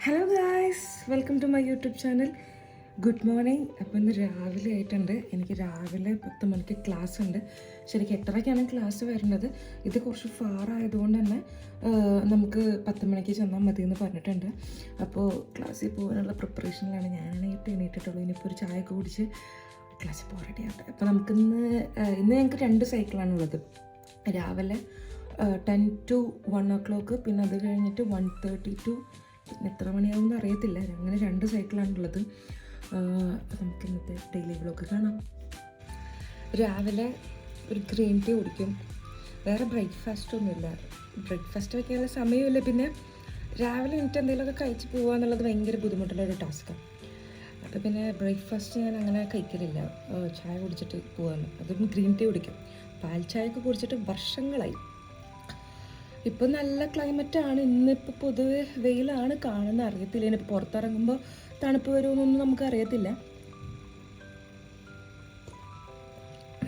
Hello guys, welcome to my YouTube channel. Good morning. അപ്പോൾ ഇന്ന് രാവിലെ ആയിട്ടുണ്ട്. എനിക്ക് രാവിലെ 10 മണിക്ക് ക്ലാസ് ഉണ്ട്. ശരിക്കും 8:30ക്കാണ് ക്ലാസ് വരുന്നത്. ഇത് കുറച്ച് ഫാർ ആയതുകൊണ്ട് തന്നെ നമുക്ക് 10 മണിക്ക് ചെന്നാൽ മതി എന്ന് പറഞ്ഞിട്ടുണ്ട്. അപ്പോൾ ക്ലാസ്സിൽ പോകാനുള്ള പ്രിപ്പറേഷനിലാണ്. ഞാനാണെങ്കിൽ എണീറ്റിട്ടുള്ളൂ. ഇനിയിപ്പോൾ ഒരു ചായ ഒക്കെ കുടിച്ച് ക്ലാസ്സിൽ പോകാൻ റെഡിയാവട്ടെ. അപ്പോൾ നമുക്കിന്ന് ഞങ്ങൾക്ക് 2 സൈക്കിളാണുള്ളത്. രാവിലെ 10 to 1 o'clock, പിന്നെ അത് കഴിഞ്ഞിട്ട് 1:30 to എത്ര മണിയാവുമെന്ന് അറിയത്തില്ല. അങ്ങനെ 2 സൈക്കിളാണുള്ളത്. അപ്പോൾ നമുക്ക് ഇന്നത്തെ ഡെയിലി വ്ളോഗ് കാണാം. രാവിലെ ഒരു ഗ്രീൻ ടീ കുടിക്കും. വേറെ ബ്രേക്ക്ഫാസ്റ്റൊന്നുമില്ല. ബ്രേക്ക്ഫാസ്റ്റ് വയ്ക്കാനുള്ള സമയമില്ല. പിന്നെ രാവിലെ എനിക്ക് എന്തെങ്കിലുമൊക്കെ കഴിച്ച് പോകുക എന്നുള്ളത് ഭയങ്കര ബുദ്ധിമുട്ടുള്ളൊരു ടാസ്ക്കാണ്. അപ്പോൾ പിന്നെ ബ്രേക്ക്ഫാസ്റ്റ് ഞാൻ അങ്ങനെ കഴിക്കലില്ല. ചായ കുടിച്ചിട്ട് പോകാമെന്ന്. അതും ഗ്രീൻ ടീ കുടിക്കും. പാൽ ചായയൊക്കെ കുടിച്ചിട്ട് വർഷങ്ങളായി. ഇപ്പോൾ നല്ല ക്ലൈമറ്റാണ്. ഇന്നിപ്പോൾ പൊതുവെ വെയിലാണ് കാണുന്നത്. അറിയത്തില്ല ഇനിയിപ്പോൾ പുറത്തിറങ്ങുമ്പോൾ തണുപ്പ് വരുമെന്നൊന്നും നമുക്ക് അറിയത്തില്ല.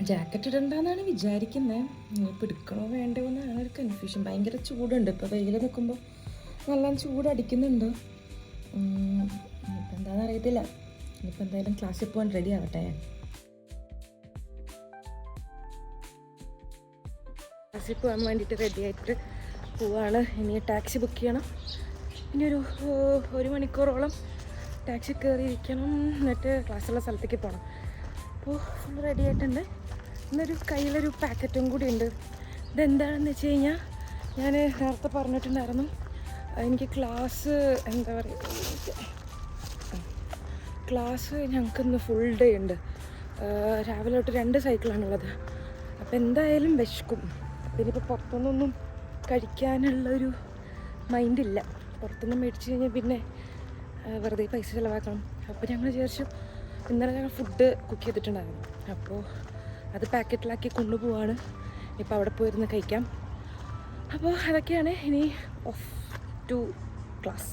ജാക്കറ്റ് ഇടണ്ടെന്നാണ് വിചാരിക്കുന്നത്. ഇപ്പോൾ എടുക്കണോ വേണ്ടോ എന്നാണ് ഒരു കൺഫ്യൂഷൻ. ഭയങ്കര ചൂടുണ്ട്. ഇപ്പോൾ വെയിൽ നിൽക്കുമ്പോൾ നല്ല ചൂടടിക്കുന്നുണ്ട്. ഇനിയിപ്പോൾ എന്താണെന്ന് അറിയത്തില്ല. ഇനിയിപ്പോൾ എന്തായാലും ക്ലാസ്സിൽ പോകാൻ റെഡി ആവട്ടെ. ക്ലാസ്സിൽ പോകാൻ വേണ്ടിയിട്ട് റെഡിയായിട്ട് പോവാണ്. ഇനി ടാക്സി ബുക്ക് ചെയ്യണം. ഇനി ഒരു മണിക്കൂറോളം ടാക്സി കയറിയിരിക്കണം. എന്നിട്ട് ക്ലാസ്സുള്ള സ്ഥലത്തേക്ക് പോകണം. അപ്പോൾ ഫുൾ റെഡി ആയിട്ടുണ്ട്. ഇന്നൊരു കയ്യിലൊരു പാക്കറ്റും കൂടി ഉണ്ട്. ഇതെന്താണെന്ന് വെച്ച് കഴിഞ്ഞാൽ ഞാൻ നേരത്തെ പറഞ്ഞിട്ടുണ്ടായിരുന്നു, എനിക്ക് ക്ലാസ് എന്താ പറയുക, ക്ലാസ് ഞങ്ങൾക്കിന്ന് ഫുൾ ഡേ ഉണ്ട്. രാവിലെ തൊട്ട് 2 സൈക്കിളാണുള്ളത്. അപ്പോൾ എന്തായാലും വിശക്കും. ഇനിയിപ്പോൾ പുറത്തുനിന്നൊന്നും കഴിക്കാനുള്ളൊരു മൈൻഡില്ല. പുറത്തുനിന്ന് മേടിച്ച് കഴിഞ്ഞാൽ പിന്നെ വെറുതെ പൈസ ചിലവാക്കണം. അപ്പോൾ ഞങ്ങൾ വിചാരിച്ചു, ഇന്നലെ ഞങ്ങൾ ഫുഡ് കുക്ക് ചെയ്തിട്ടുണ്ടായിരുന്നു. അപ്പോൾ അത് പാക്കറ്റിലാക്കി കൊണ്ടുപോവാണ്. ഇപ്പോൾ അവിടെ പോയിരുന്ന് കഴിക്കാം. അപ്പോൾ അതൊക്കെയാണ്. ഇനി ഓഫ് ടു ക്ലാസ്.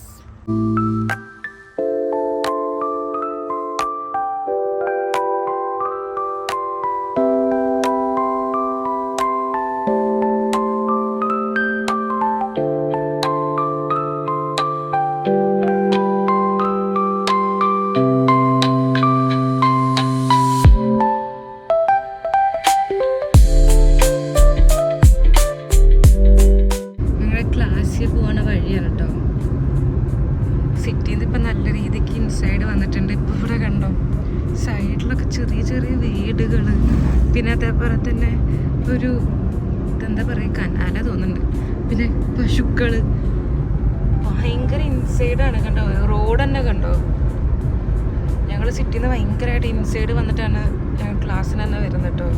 പോകണ വഴിയാണ് കേട്ടോ. സിറ്റിയിൽ നിന്ന് ഇപ്പം നല്ല രീതിക്ക് ഇൻസൈഡ് വന്നിട്ടുണ്ട്. ഇപ്പോൾ ഇവിടെ കണ്ടോ, സൈഡിലൊക്കെ ചെറിയ ചെറിയ വീടുകൾ, പിന്നെ അതേപോലെ തന്നെ ഒരു എന്താ പറയുക, കനാല തോന്നുന്നുണ്ട്, പിന്നെ പശുക്കൾ. ഭയങ്കര ഇൻസൈഡാണ്. കണ്ടോ, റോഡ് തന്നെ കണ്ടോ. ഞങ്ങൾ സിറ്റിയിൽ നിന്ന് ഭയങ്കരമായിട്ട് ഇൻസൈഡ് വന്നിട്ടാണ് ഞങ്ങൾ ക്ലാസ്സിന് തന്നെ വരുന്നത് കേട്ടോ.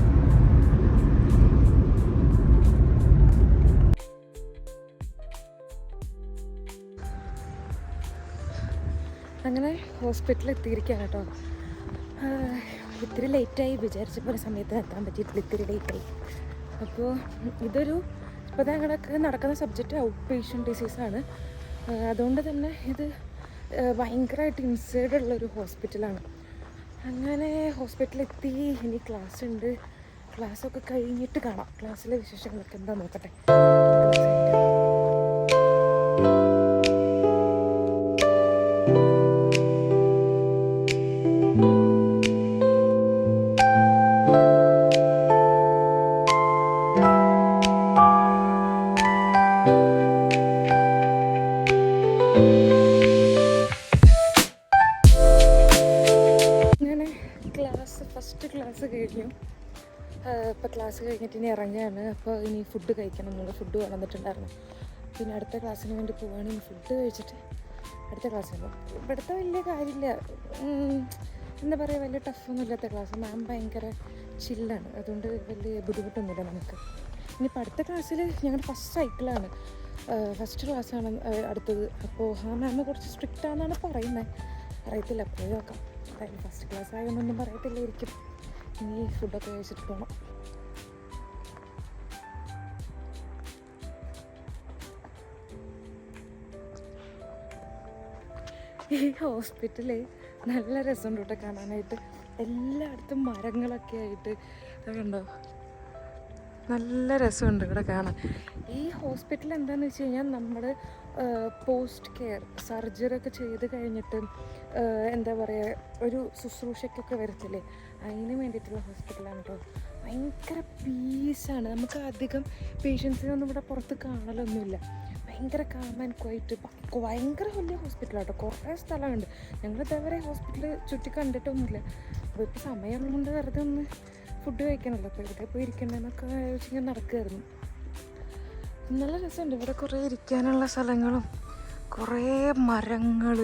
അങ്ങനെ ഹോസ്പിറ്റലിൽ എത്തിയിരിക്കുകയാണ് കേട്ടോ. ഇത്തിരി ലേറ്റായി. വിചാരിച്ച പോലെ സമയത്ത് എത്താൻ പറ്റിയിട്ടില്ല. ഇത്തിരി ലേറ്റായി. അപ്പോൾ ഇതൊരു ഇപ്പോൾ ഞങ്ങളൊക്കെ നടക്കുന്ന സബ്ജക്റ്റ് ഔട്ട് പേഷ്യൻ്റ് ഡിസീസാണ്. അതുകൊണ്ട് തന്നെ ഇത് ഭയങ്കരമായിട്ട് ഇൻസൈഡുള്ളൊരു ഹോസ്പിറ്റലാണ്. അങ്ങനെ ഹോസ്പിറ്റലെത്തി. ഇനി ക്ലാസ് ഉണ്ട്. ക്ലാസ്സൊക്കെ കഴിഞ്ഞിട്ട് കാണാം. ക്ലാസ്സിലെ വിശേഷങ്ങളൊക്കെ എന്താ നോക്കട്ടെ. ഫസ്റ്റ് ക്ലാസ് കഴിഞ്ഞു. ഇപ്പോൾ ക്ലാസ് കഴിഞ്ഞിട്ട് ഇനി ഇറങ്ങുകയാണ്. അപ്പോൾ ഇനി ഫുഡ് കഴിക്കണം. നമ്മൾ ഫുഡ് കൊണ്ടുവന്നിട്ടുണ്ടായിരുന്നു. പിന്നെ അടുത്ത ക്ലാസ്സിന് വേണ്ടി പോവുകയാണ്. ഇനി ഫുഡ് കഴിച്ചിട്ട് അടുത്ത ക്ലാസ്സിന് പോകും. ഇവിടുത്തെ വലിയ കാര്യമില്ല, എന്താ പറയുക, വലിയ ടഫൊന്നും ഇല്ലാത്ത ക്ലാസ്. മാം ഭയങ്കര ചില്ലാണ്. അതുകൊണ്ട് വലിയ ബുദ്ധിമുട്ടൊന്നുമില്ല നമുക്ക്. ഇനിയിപ്പോൾ അടുത്ത ക്ലാസ്സിൽ ഞങ്ങളുടെ ഫസ്റ്റ് സൈക്കിളാണ്. ഫസ്റ്റ് ക്ലാസ്സാണ് അടുത്തത്. അപ്പോൾ ആ മാം കുറച്ച് സ്ട്രിക്റ്റ് ആണെന്നാണ് പറയുന്നത്. അറിയത്തില്ല, പോയി നോക്കാം. ഫസ്റ്റ് ക്ലാസ് ആയതൊന്നും പറയത്തില്ലായിരിക്കും. ഇനി ഫുഡൊക്കെ കഴിച്ചിട്ട് പോകണം. ഈ ഹോസ്പിറ്റല് നല്ല രസമുണ്ട് കേട്ടോ കാണാനായിട്ട്. എല്ലായിടത്തും മരങ്ങളൊക്കെ ആയിട്ട് കണ്ടോ, നല്ല രസമുണ്ട് ഇവിടെ കാണാൻ. ഈ ഹോസ്പിറ്റൽ എന്താണെന്ന് വെച്ച് കഴിഞ്ഞാൽ നമ്മൾ പോസ്റ്റ് കെയർ സർജറി ഒക്കെ ചെയ്ത് കഴിഞ്ഞിട്ട് എന്താ പറയുക ഒരു ശുശ്രൂഷയ്ക്കൊക്കെ വരത്തില്ലേ, അതിന് വേണ്ടിയിട്ടുള്ള ഹോസ്പിറ്റലാണ് കേട്ടോ. ഭയങ്കര പീസാണ്. നമുക്ക് അധികം പേഷ്യൻസിനൊന്നും ഇവിടെ പുറത്ത് കാണലൊന്നുമില്ല. ഭയങ്കര കാം ആൻഡ് ക്വൈറ്റ്. ഭയങ്കര വലിയ ഹോസ്പിറ്റലാണ് കേട്ടോ. കുറേ സ്ഥലമുണ്ട്. ഞങ്ങൾ ഇതേവരെ ഹോസ്പിറ്റൽ ചുറ്റി കണ്ടിട്ടൊന്നുമില്ല. അപ്പോൾ ഇപ്പോൾ സമയം കൊണ്ട് വെറുതെ ഒന്ന് ഫുഡ് കഴിക്കണമല്ലോ, അപ്പോൾ ഇവിടെ പോയി ഇരിക്കണമെന്നൊക്കെ ആലോചിച്ചിങ്ങനെ നടക്കുമായിരുന്നു. നല്ല രസമുണ്ട്. ഇവിടെ കുറേ ഇരിക്കാനുള്ള സ്ഥലങ്ങളും കുറേ മരങ്ങൾ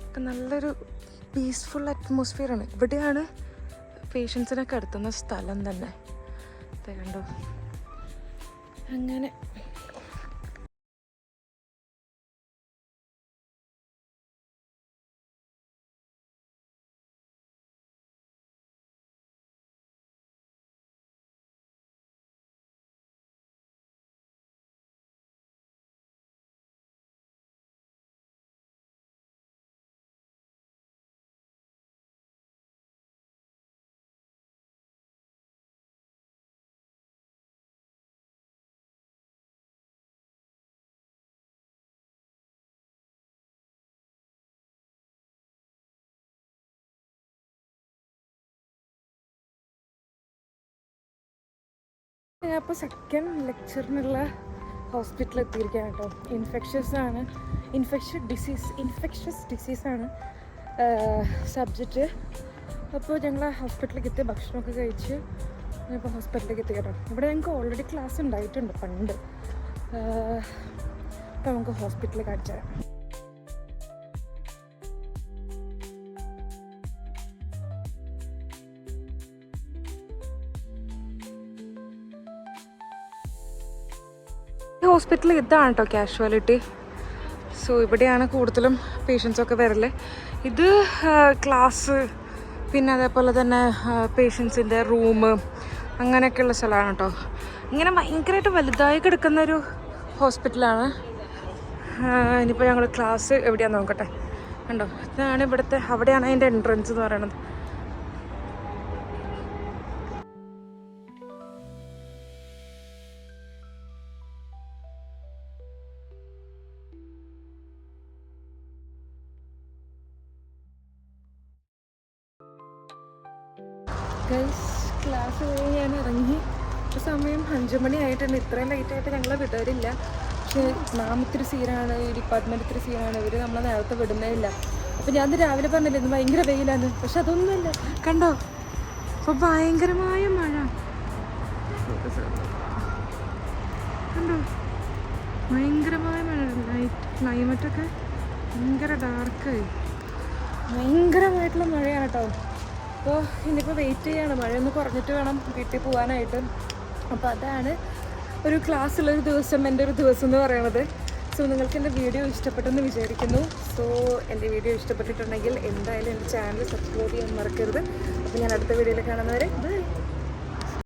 ഒക്കെ, നല്ലൊരു പീസ്ഫുൾ അറ്റ്മോസ്ഫിയറാണ്. ഇവിടെയാണ് പേഷ്യൻസിനെ കിടത്തുന്ന സ്ഥലം തന്നെ. കണ്ടോ അങ്ങനെ. ഞാൻ ഇപ്പോൾ സെക്കൻഡ് ലെക്ചറിനുള്ള ഹോസ്പിറ്റലിൽ എത്തിയിരിക്കുകയാണ് കേട്ടോ. ഇൻഫെക്ഷസ് ഡിസീസാണ് സബ്ജക്റ്റ്. അപ്പോൾ ഞങ്ങൾ ഹോസ്പിറ്റലിലേക്ക് എത്തി, ഭക്ഷണമൊക്കെ കഴിച്ച് ഇപ്പോൾ ഹോസ്പിറ്റലിലേക്ക് എത്തി കേട്ടോ. ഇവിടെ ഞങ്ങൾക്ക് ഓൾറെഡി ക്ലാസ് ഉണ്ടായിട്ടുണ്ട് പണ്ട്. അപ്പോൾ നമുക്ക് ഹോസ്പിറ്റലിൽ കാണിച്ചു തരാം. ഹോസ്പിറ്റൽ ഇതാണ് കേട്ടോ കാഷ്വാലിറ്റി. സോ ഇവിടെയാണ് കൂടുതലും പേഷ്യൻസൊക്കെ വരല്. ഇത് ക്ലാസ്, പിന്നെ അതേപോലെ തന്നെ പേഷ്യൻസിൻ്റെ റൂം, അങ്ങനെയൊക്കെയുള്ള സ്ഥലമാണ് കേട്ടോ. ഇങ്ങനെ ഭയങ്കരമായിട്ട് വലുതായി കിടക്കുന്നൊരു ഹോസ്പിറ്റലാണ്. ഇനിയിപ്പോൾ ഞങ്ങൾ ക്ലാസ് എവിടെയാണെന്ന് നോക്കട്ടെ. കണ്ടോ, ഇതാണ് ഇവിടുത്തെ, അവിടെയാണ് അതിൻ്റെ എൻട്രൻസ് എന്ന് പറയുന്നത്. ക്ലാസ് കഴിഞ്ഞ് ഞാൻ ഇറങ്ങി. സമയം 5 മണി ആയിട്ടുണ്ട്. ഇത്രയും ലൈറ്റായിട്ട് ഞങ്ങളെ വിടരില്ല. പക്ഷേ മാമത്തിരി സീനാണ്, ഈ ഡിപ്പാർട്ട്മെൻറ്റ് ഇത്തിരി സീനാണ്. ഇവർ നമ്മളെ നേരത്തെ വിടുന്നേ ഇല്ല. അപ്പോൾ ഞാൻ രാവിലെ പറഞ്ഞില്ലേ ഇന്ന് ഭയങ്കര വെയിലാണ്, പക്ഷെ അതൊന്നുമില്ല. കണ്ടോ, അപ്പോൾ ഭയങ്കരമായ മഴ. കണ്ടോ, ഭയങ്കരമായ മഴ. ക്ലൈമറ്റൊക്കെ ഭയങ്കര ഡാർക്കായി, ഭയങ്കരമായിട്ടുള്ള മഴയാണ് കേട്ടോ. അപ്പോൾ ഇനിയിപ്പോൾ വെയിറ്റ് ചെയ്യാണ്, മഴയൊന്ന് കുറഞ്ഞിട്ട് വേണം വീട്ടിൽ പോകാനായിട്ട്. അപ്പോൾ അതാണ് ഒരു ക്ലാസ്സുള്ളൊരു ദിവസം, എൻ്റെ ഒരു ദിവസം എന്ന് പറയുന്നത്. സോ നിങ്ങൾക്ക് എൻ്റെ വീഡിയോ ഇഷ്ടപ്പെട്ടെന്ന് വിചാരിക്കുന്നു. സോ എൻ്റെ വീഡിയോ ഇഷ്ടപ്പെട്ടിട്ടുണ്ടെങ്കിൽ എന്തായാലും എൻ്റെ ചാനൽ സബ്സ്ക്രൈബ് ചെയ്യാൻ മറക്കരുത്. അപ്പോൾ ഞാൻ അടുത്ത വീഡിയോയിൽ കാണുന്നവരെ ബൈ.